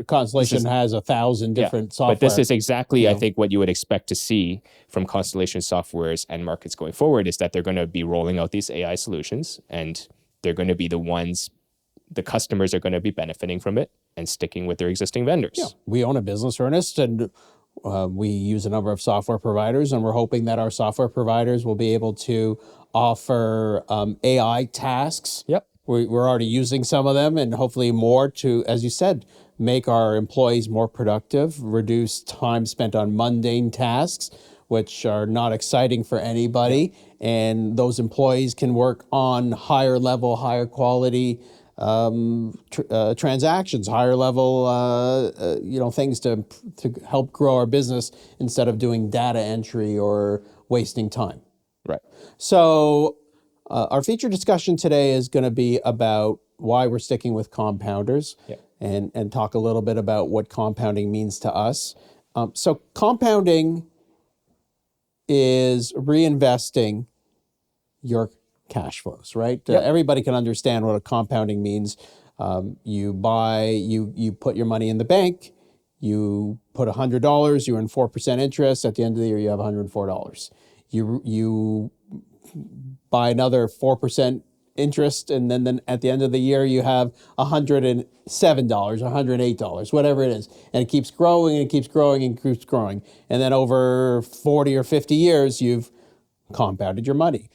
Constellation has 1,000 different software. But this is exactly, I think, what you would expect to see from Constellation Software's end markets going forward, is that they're going to be rolling out these AI solutions, and they're going to be the customers are going to be benefiting from it and sticking with their existing vendors. Yeah. We own a business, Ernest, and we use a number of software providers, and we're hoping that our software providers will be able to offer AI tasks. Yep. We're already using some of them, and hopefully more to, as you said, make our employees more productive, reduce time spent on mundane tasks, which are not exciting for anybody. Yeah. And those employees can work on higher level, higher quality transactions, higher level, things to help grow our business instead of doing data entry or wasting time. Right. So our feature discussion today is going to be about why we're sticking with compounders, and talk a little bit about what compounding means to us. So compounding is reinvesting your cash flows, right? Yep. Everybody can understand what a compounding means. You put your money in the bank, you put $100, you earn 4% interest. At the end of the year, you have $104. You buy another 4% interest, and then at the end of the year, you have $107, $108, whatever it is. And it keeps growing, and it keeps growing, and keeps growing. And then over 40 or 50 years, you've compounded your money.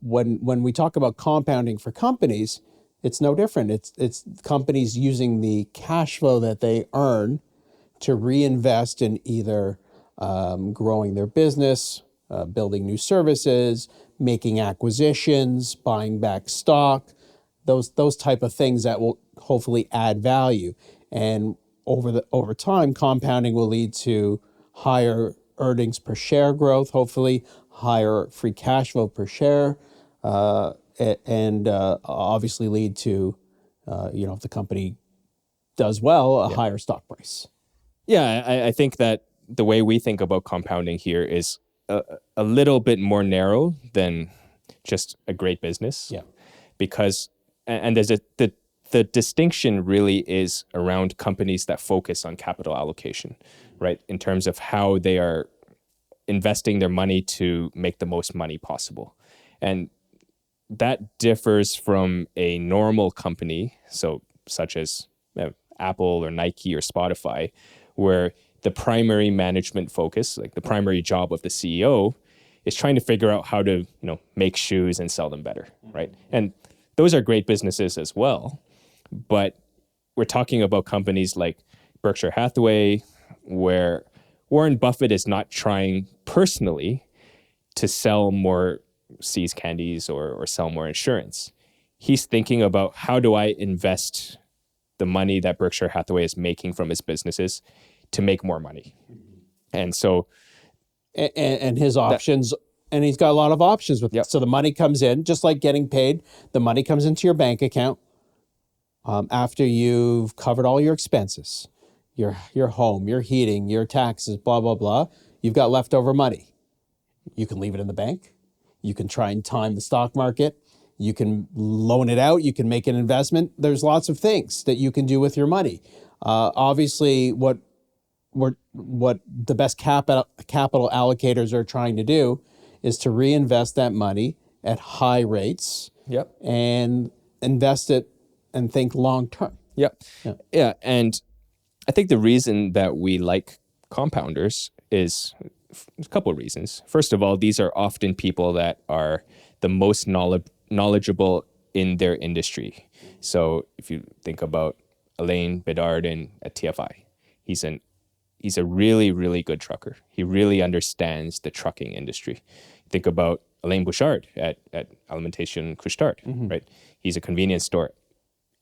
When we talk about compounding for companies, it's no different. It's companies using the cash flow that they earn to reinvest in either growing their business, building new services, making acquisitions, buying back stock, those type of things that will hopefully add value. And over time, compounding will lead to higher earnings per share growth, hopefully higher free cash flow per share, and obviously lead to, if the company does well, a higher stock price. Yeah, I think that the way we think about compounding here is a little bit more narrow than just a great business. Yeah. Because, and there's the distinction really is around companies that focus on capital allocation, right? In terms of how they are investing their money to make the most money possible. And that differs from a normal company, so such as Apple or Nike or Spotify, where the primary management focus, like the primary job of the CEO, is trying to figure out how to, make shoes and sell them better, right? And those are great businesses as well, but we're talking about companies like Berkshire Hathaway, where Warren Buffett is not trying personally to sell more See's candies or sell more insurance. He's thinking about, how do I invest the money that Berkshire Hathaway is making from his businesses to make more money? And so, and his options, and he's got a lot of options with it. So the money comes in, just like getting paid. The money comes into your bank account after you've covered all your expenses, your home, your heating, your taxes, blah, blah, blah. You've got leftover money. You can leave it in the bank. You can try and time the stock market. You can loan it out. You can make an investment. There's lots of things that you can do with your money. Obviously, what the best capital allocators are trying to do is to reinvest that money at high rates. And invest it and think long term. Yeah. And I think the reason that we like compounders is a couple of reasons. First of all, these are often people that are the most knowledgeable in their industry. So if you think about Alain Bedard at TFI, he's a really, really good trucker. He really understands the trucking industry. Think about Alain Bouchard at Alimentation Couche-Tard, right? He's a convenience store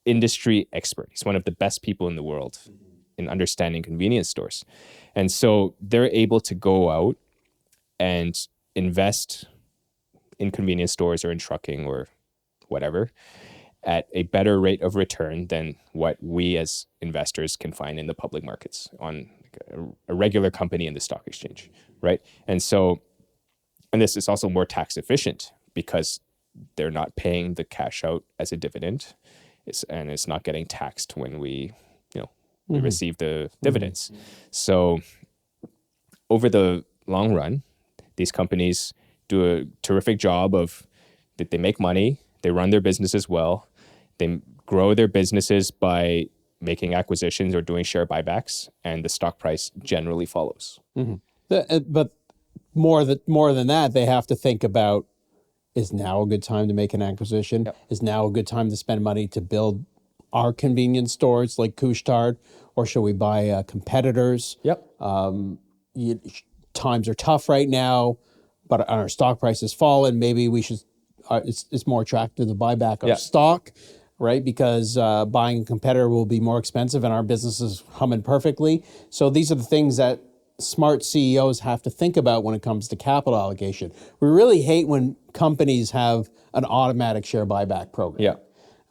industry expert. He's one of the best people in the world in understanding convenience stores. And so they're able to go out and invest in convenience stores or in trucking or whatever at a better rate of return than what we as investors can find in the public markets on a regular company in the stock exchange, right? And this is also more tax efficient because they're not paying the cash out as a dividend, and it's not getting taxed when we receive the dividends. So over the long run, these companies do a terrific job of that. They make money, they run their businesses well, they grow their businesses by making acquisitions or doing share buybacks, and the stock price generally follows. But more than that, they have to think about, is now a good time to make an acquisition? Is now a good time to spend money to build our convenience stores like Couche-Tard, or should we buy competitors? Times are tough right now, but our stock price has fallen. Maybe we should. It's more attractive to buy back our stock, right? Because buying a competitor will be more expensive, and our business is humming perfectly. So these are the things that smart CEOs have to think about when it comes to capital allocation. We really hate when companies have an automatic share buyback program,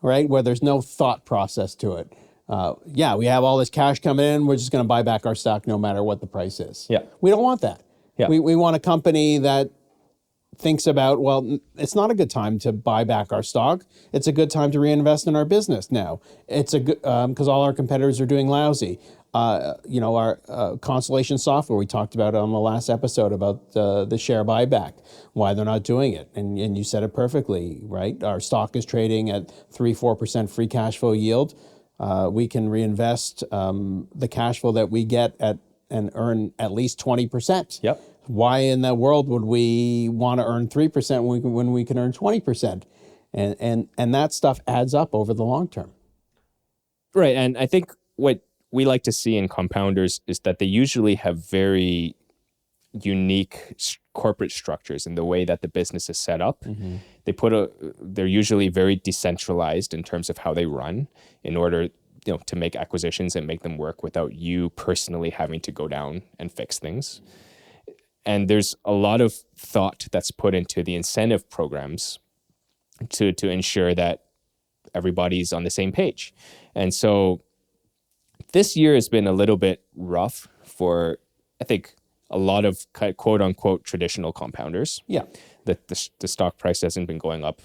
right? Where there's no thought process to it. We have all this cash coming in. We're just going to buy back our stock no matter what the price is. We don't want that. We want a company that thinks about, well, it's not a good time to buy back our stock. It's a good time to reinvest in our business now. It's a good, because all our competitors are doing lousy. Our Constellation Software, we talked about on the last episode about the share buyback, why they're not doing it. And you said it perfectly, right? Our stock is trading at 3-4% free cash flow yield. We can reinvest the cash flow that we get and earn at least 20%. Why in the world would we want to earn 3% when we can earn 20%? And that stuff adds up over the long term. Right. And I think what we like to see in compounders is that they usually have very unique corporate structures in the way that the business is set up. They're usually very decentralized in terms of how they run in order to make acquisitions and make them work without you personally having to go down and fix things. And there's a lot of thought that's put into the incentive programs to ensure that everybody's on the same page. And so this year has been a little bit rough for, I think, a lot of quote unquote traditional compounders. The stock price hasn't been going up.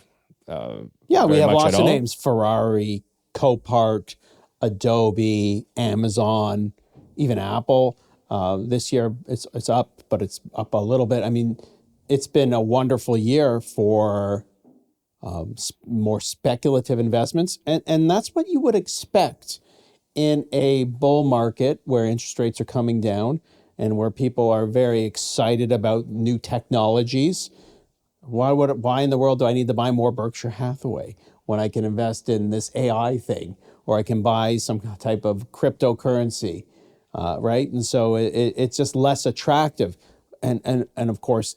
We have lots of names: Ferrari, Copart, Adobe, Amazon, even Apple. This year it's up, but it's up a little bit. I mean, it's been a wonderful year for more speculative investments, and that's what you would expect in a bull market where interest rates are coming down and where people are very excited about new technologies, why in the world do I need to buy more Berkshire Hathaway when I can invest in this AI thing, or I can buy some type of cryptocurrency, right? And so it's just less attractive. And of course,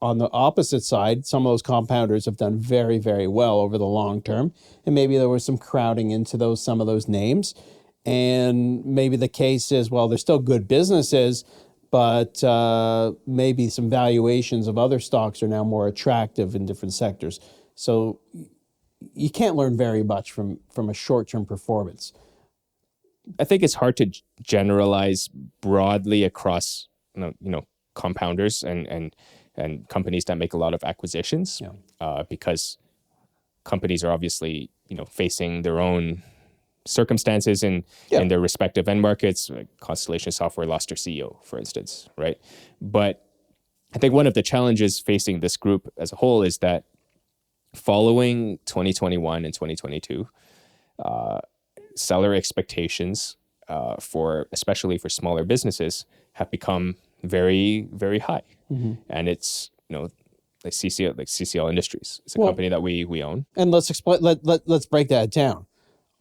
on the opposite side, some of those compounders have done very, very well over the long term. And maybe there was some crowding into some of those names. And maybe the case is, well, they're still good businesses, but maybe some valuations of other stocks are now more attractive in different sectors. So you can't learn very much from a short-term performance. I think it's hard to generalize broadly across compounders and companies that make a lot of acquisitions, because companies are obviously facing their own circumstances in their respective end markets. Like Constellation Software lost their CEO, for instance, right? But I think one of the challenges facing this group as a whole is that following 2021 and 2022, seller expectations especially for smaller businesses have become very, very high. Mm-hmm. And it's, like CCL Industries. It's a company that we own. And let's explain. Let's break that down.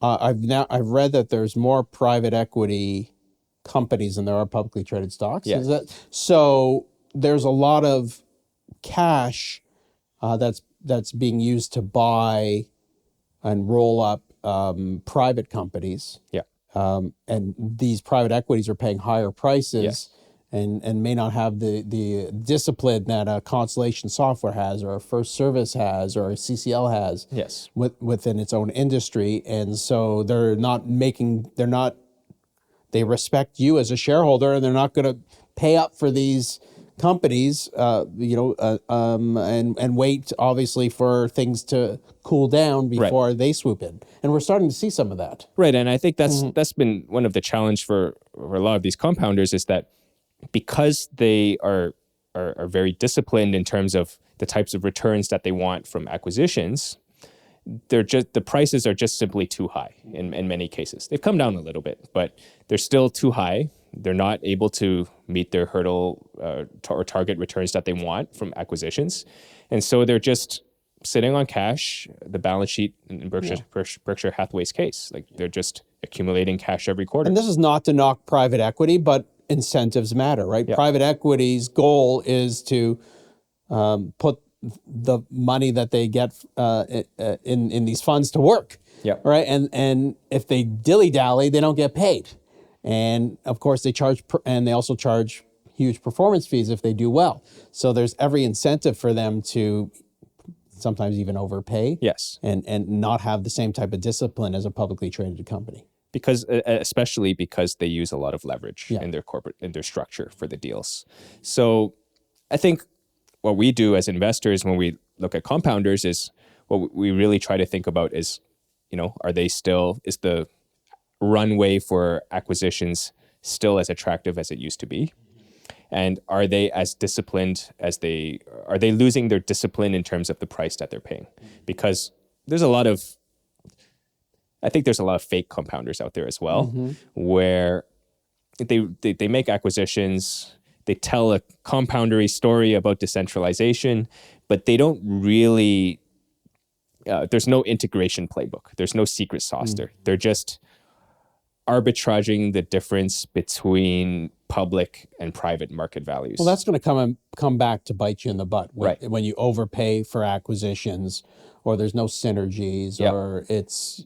I've read that there's more private equity companies than there are publicly traded stocks. Yeah. So there's a lot of cash that's being used to buy and roll up private companies. Yeah. And these private equities are paying higher prices and may not have the discipline that a Constellation Software has, or a First Service has, or a CCL has within its own industry. And so they respect you as a shareholder, and they're not going to pay up for these companies, and wait, obviously, for things to cool down before they swoop in. And we're starting to see some of that. Right, and I think that's been one of the challenge for a lot of these compounders, is that because they are very disciplined in terms of the types of returns that they want from acquisitions, the prices are just simply too high in many cases. They've come down a little bit, but they're still too high. They're not able to meet their hurdle or target returns that they want from acquisitions. And so they're just sitting on cash, the balance sheet in Berkshire Hathaway's case. Like, they're just accumulating cash every quarter. And this is not to knock private equity, but incentives matter, right? Yeah. Private equity's goal is to put the money that they get in these funds to work, right? And if they dilly-dally, they don't get paid. And of course, they also charge huge performance fees if they do well. So there's every incentive for them to sometimes even overpay, and not have the same type of discipline as a publicly traded company. Especially because they use a lot of leverage in their structure for the deals. So I think what we do as investors when we look at compounders is, what we really try to think about is, is the runway for acquisitions still as attractive as it used to be? And are they as disciplined are they losing their discipline in terms of the price that they're paying? Because I think there's a lot of fake compounders out there as well, where they make acquisitions, they tell a compoundery story about decentralization, but they don't really, there's no integration playbook. There's no secret sauce there. They're just arbitraging the difference between public and private market values. Well, that's going to come back to bite you in the butt when you overpay for acquisitions, or there's no synergies, or it's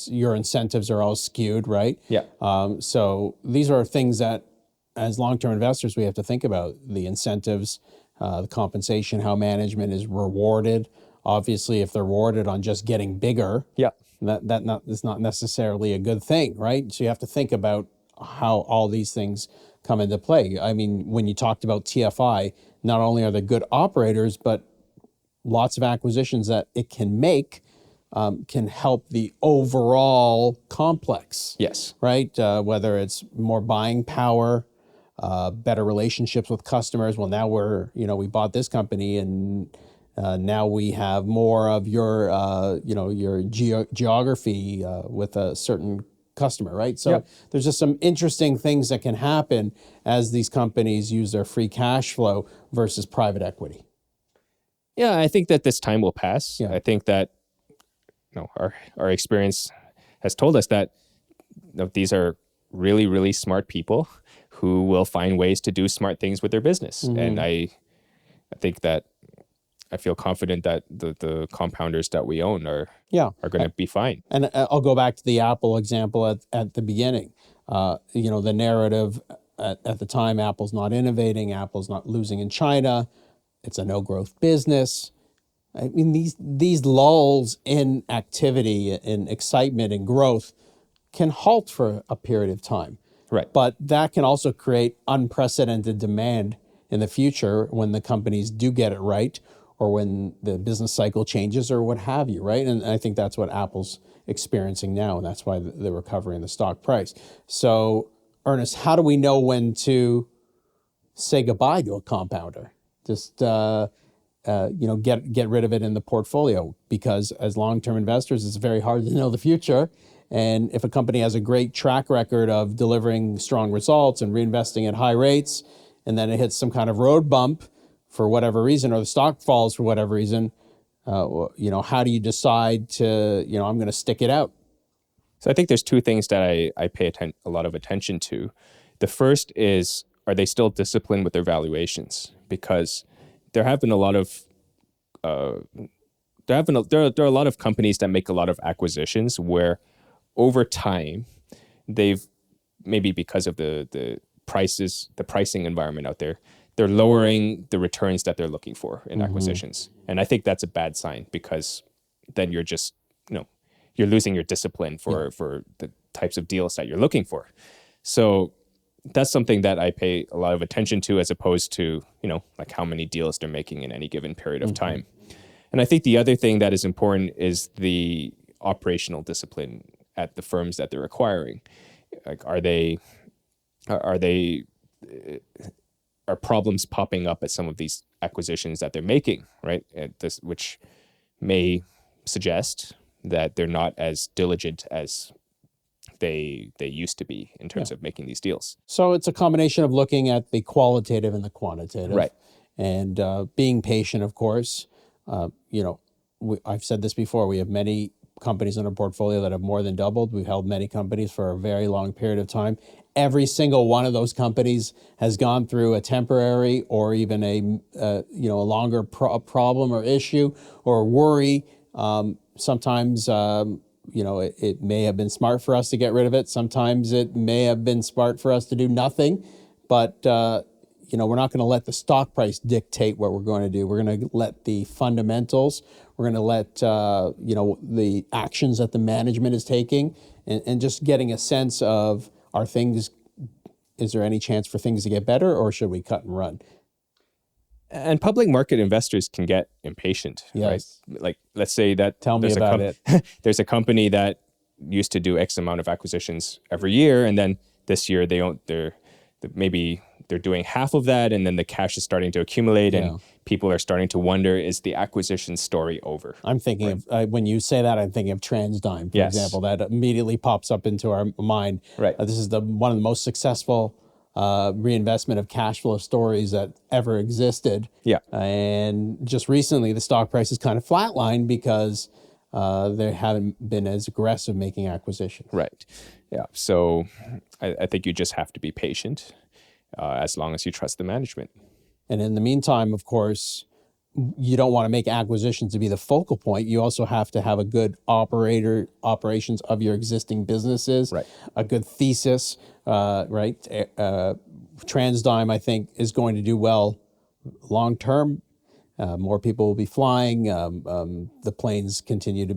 your incentives are all skewed, right? So these are things that, as long-term investors, we have to think about: the incentives, the compensation, how management is rewarded. Obviously, if they're rewarded on just getting bigger, that is not necessarily a good thing, right? So you have to think about how all these things come into play. I mean, when you talked about TFI, not only are they good operators, but lots of acquisitions that it can make can help the overall complex. Right? Whether it's more buying power, better relationships with customers. Well, now we bought this company, and now we have more of your geography with a certain customer, right? So Yep. there's just some interesting things that can happen as these companies use their free cash flow versus private equity. Yeah, I think that this time will pass. Yeah. I think that our experience has told us that these are really, really smart people who will find ways to do smart things with their business. And I think that I feel confident that the compounders that we own are going to be fine. And I'll go back to the Apple example at the beginning. The narrative at the time, Apple's not innovating, Apple's not losing in China, it's a no-growth business. I mean, these lulls in activity and excitement and growth can halt for a period of time. Right. But that can also create unprecedented demand in the future when the companies do get it right, or when the business cycle changes, or what have you, right? And I think that's what Apple's experiencing now, and that's why they're recovering the stock price. So, Ernest, how do we know when to say goodbye to a compounder? Just get rid of it in the portfolio, because as long-term investors, it's very hard to know the future. And if a company has a great track record of delivering strong results and reinvesting at high rates, and then it hits some kind of road bump for whatever reason, or the stock falls for whatever reason, how do you decide to, I'm going to stick it out? So I think there's two things that I pay a lot of attention to. The first is, are they still disciplined with their valuations? Because there have been a lot of there are a lot of companies that make a lot of acquisitions where over time they've, maybe because of the pricing environment out there, they're lowering the returns that they're looking for in acquisitions. And I think that's a bad sign, because then you're just, you're losing your discipline for the types of deals that you're looking for. So that's something that I pay a lot of attention to, as opposed to, like how many deals they're making in any given period of time. And I think the other thing that is important is the operational discipline at the firms that they're acquiring. Like, are problems popping up at some of these acquisitions that they're making, right? Which may suggest that they're not as diligent as they used to be in terms of making these deals. So it's a combination of looking at the qualitative and the quantitative, right? And being patient, of course. I've said this before. We have many companies in our portfolio that have more than doubled. We've held many companies for a very long period of time. Every single one of those companies has gone through a temporary or even a longer problem or issue or worry. Sometimes it may have been smart for us to get rid of it. Sometimes it may have been smart for us to do nothing. But we're not going to let the stock price dictate what we're going to do. We're going to let the fundamentals. We're going to let the actions that the management is taking, and just getting a sense of, is there any chance for things to get better, or should we cut and run? And public market investors can get impatient, yes. Right? Like, let's say that Tell me about it. There's a company that used to do X amount of acquisitions every year, and then this year maybe they're doing half of that, and then the cash is starting to accumulate, and people are starting to wonder, is the acquisition story over? I'm thinking of, when you say that, I'm thinking of TransDigm, for example. That immediately pops up into our mind. Right. This is one of the most successful reinvestment of cash flow stories that ever existed. Yeah. And just recently, the stock price is kind of flatlined because they haven't been as aggressive making acquisitions. Right. Yeah. So I think you just have to be patient, as long as you trust the management. And in the meantime, of course, you don't want to make acquisitions to be the focal point. You also have to have a good operations of your existing businesses, right? A good thesis, right? TransDigm, I think, is going to do well long term. More people will be flying. The planes continue to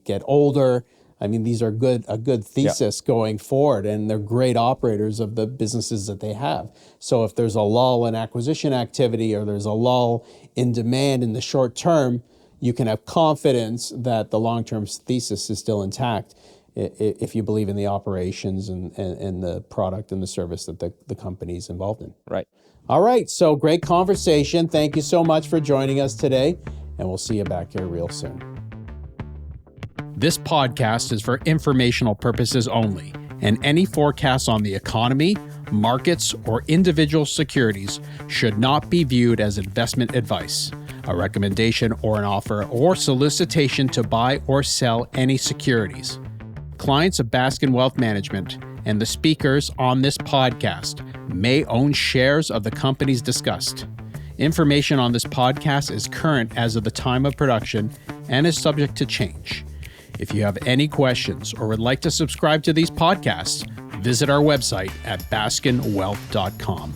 get older. I mean, these are a good thesis going forward, and they're great operators of the businesses that they have. So if there's a lull in acquisition activity, or there's a lull in demand in the short term, you can have confidence that the long-term thesis is still intact if you believe in the operations and the product and the service that the company's involved in. Right. All right, so great conversation. Thank you so much for joining us today, and we'll see you back here real soon. This podcast is for informational purposes only, and any forecasts on the economy, markets, or individual securities should not be viewed as investment advice, a recommendation or an offer or solicitation to buy or sell any securities. Clients of Baskin Wealth Management and the speakers on this podcast may own shares of the companies discussed. Information on this podcast is current as of the time of production and is subject to change. If you have any questions or would like to subscribe to these podcasts, visit our website at baskinwealth.com.